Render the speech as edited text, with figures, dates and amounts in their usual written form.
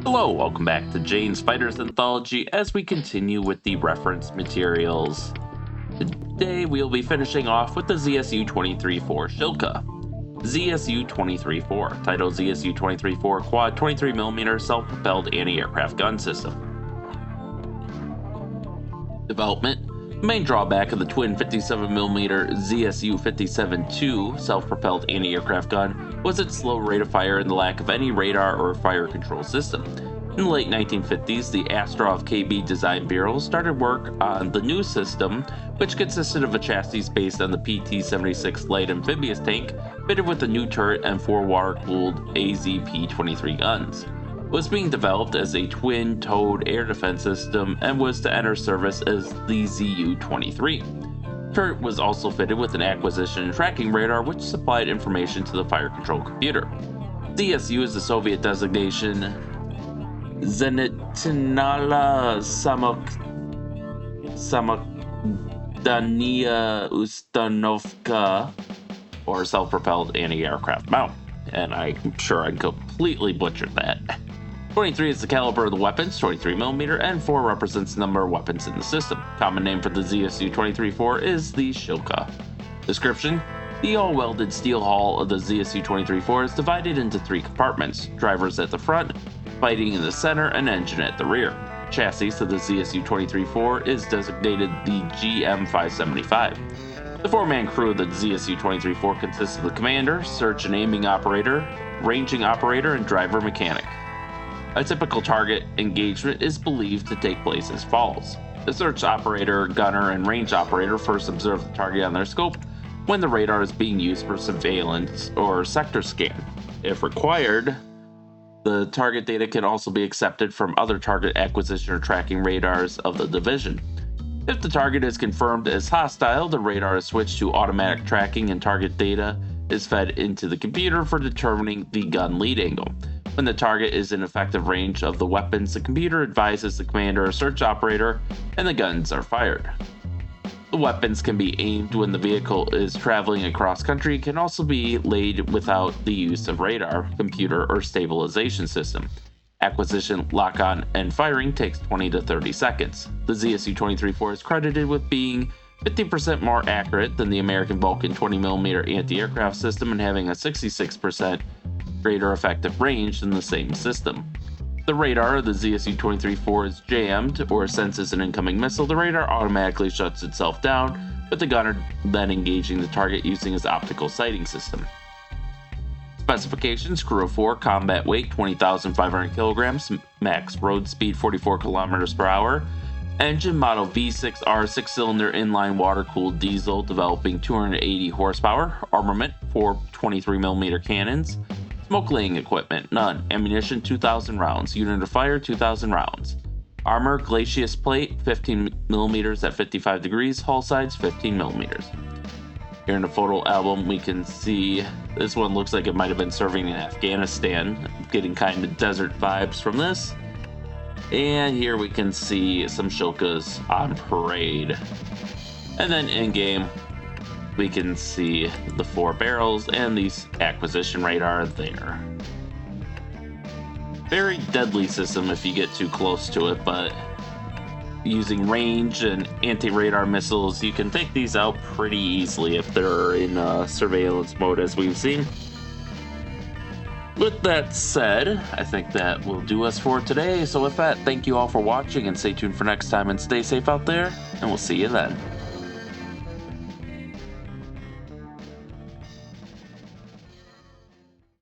Hello, welcome back to Jane's Fighters Anthology as we continue with the reference materials. Today we'll be finishing off with the ZSU-23-4 Shilka. ZSU-23-4, titled ZSU-23-4 Quad 23mm Self-Propelled Anti-Aircraft Gun System. Development. The main drawback of the twin 57mm ZSU-57-2 self-propelled anti-aircraft gun was its slow rate of fire and the lack of any radar or fire control system. In the late 1950s, the Astrov KB Design Bureau started work on the new system, which consisted of a chassis based on the PT-76 light amphibious tank, fitted with a new turret and 4 water-cooled AZP-23 guns. It was being developed as a twin-towed air defense system and was to enter service as the ZU-23. The turret was also fitted with an acquisition and tracking radar which supplied information to the fire control computer. ZSU is the Soviet designation Zenitnaya Samokhdanaya Ustanovka, or self-propelled anti-aircraft mount, and I'm sure I completely butchered that. 23 is the caliber of the weapons, 23mm, and 4 represents the number of weapons in the system. Common name for the ZSU-23-4 is the Shilka. Description: the all-welded steel hull of the ZSU-23-4 is divided into 3 compartments: drivers at the front, fighting in the center, and engine at the rear. Chassis to the ZSU-23-4 is designated the GM575. The 4-man crew of the ZSU-23-4 consists of the commander, search and aiming operator, ranging operator, and driver mechanic. A typical target engagement is believed to take place as follows. The search operator, gunner, and range operator first observe the target on their scope when the radar is being used for surveillance or sector scan. If required, the target data can also be accepted from other target acquisition or tracking radars of the division. If the target is confirmed as hostile, the radar is switched to automatic tracking and target data is fed into the computer for determining the gun lead angle. When the target is in effective range of the weapons, the computer advises the commander or search operator, and the guns are fired. The weapons can be aimed when the vehicle is traveling across country, can also be laid without the use of radar, computer, or stabilization system. Acquisition, lock-on, and firing takes 20 to 30 seconds. The ZSU-23-4 is credited with being 50% more accurate than the American Vulcan 20mm anti-aircraft system and having a 66% greater effective range than the same system. The radar of the ZSU-23-4 is jammed or senses an incoming missile. The radar automatically shuts itself down, with the gunner then engaging the target using his optical sighting system. Specifications: crew of 4, combat weight 20,500 kilograms, max road speed 44 kilometers per hour, engine model V6R 6-cylinder inline water-cooled diesel developing 280 horsepower, armament 4 23mm cannons, smoke laying equipment none, ammunition 2,000 rounds, unit of fire 2,000 rounds, armor glacis plate 15mm at 55 degrees, hull sides 15mm. Here in the photo album we can see this one looks like it might have been serving in Afghanistan, getting kind of desert vibes from this. And here we can see some Shilkas on parade. And then in game we can see the 4 barrels and the acquisition radar there. Very deadly system if you get too close to it, but using range and anti-radar missiles, you can take these out pretty easily if they're in surveillance mode, as we've seen. With that said, I think that will do us for today. So with that, thank you all for watching and stay tuned for next time and stay safe out there, and we'll see you then.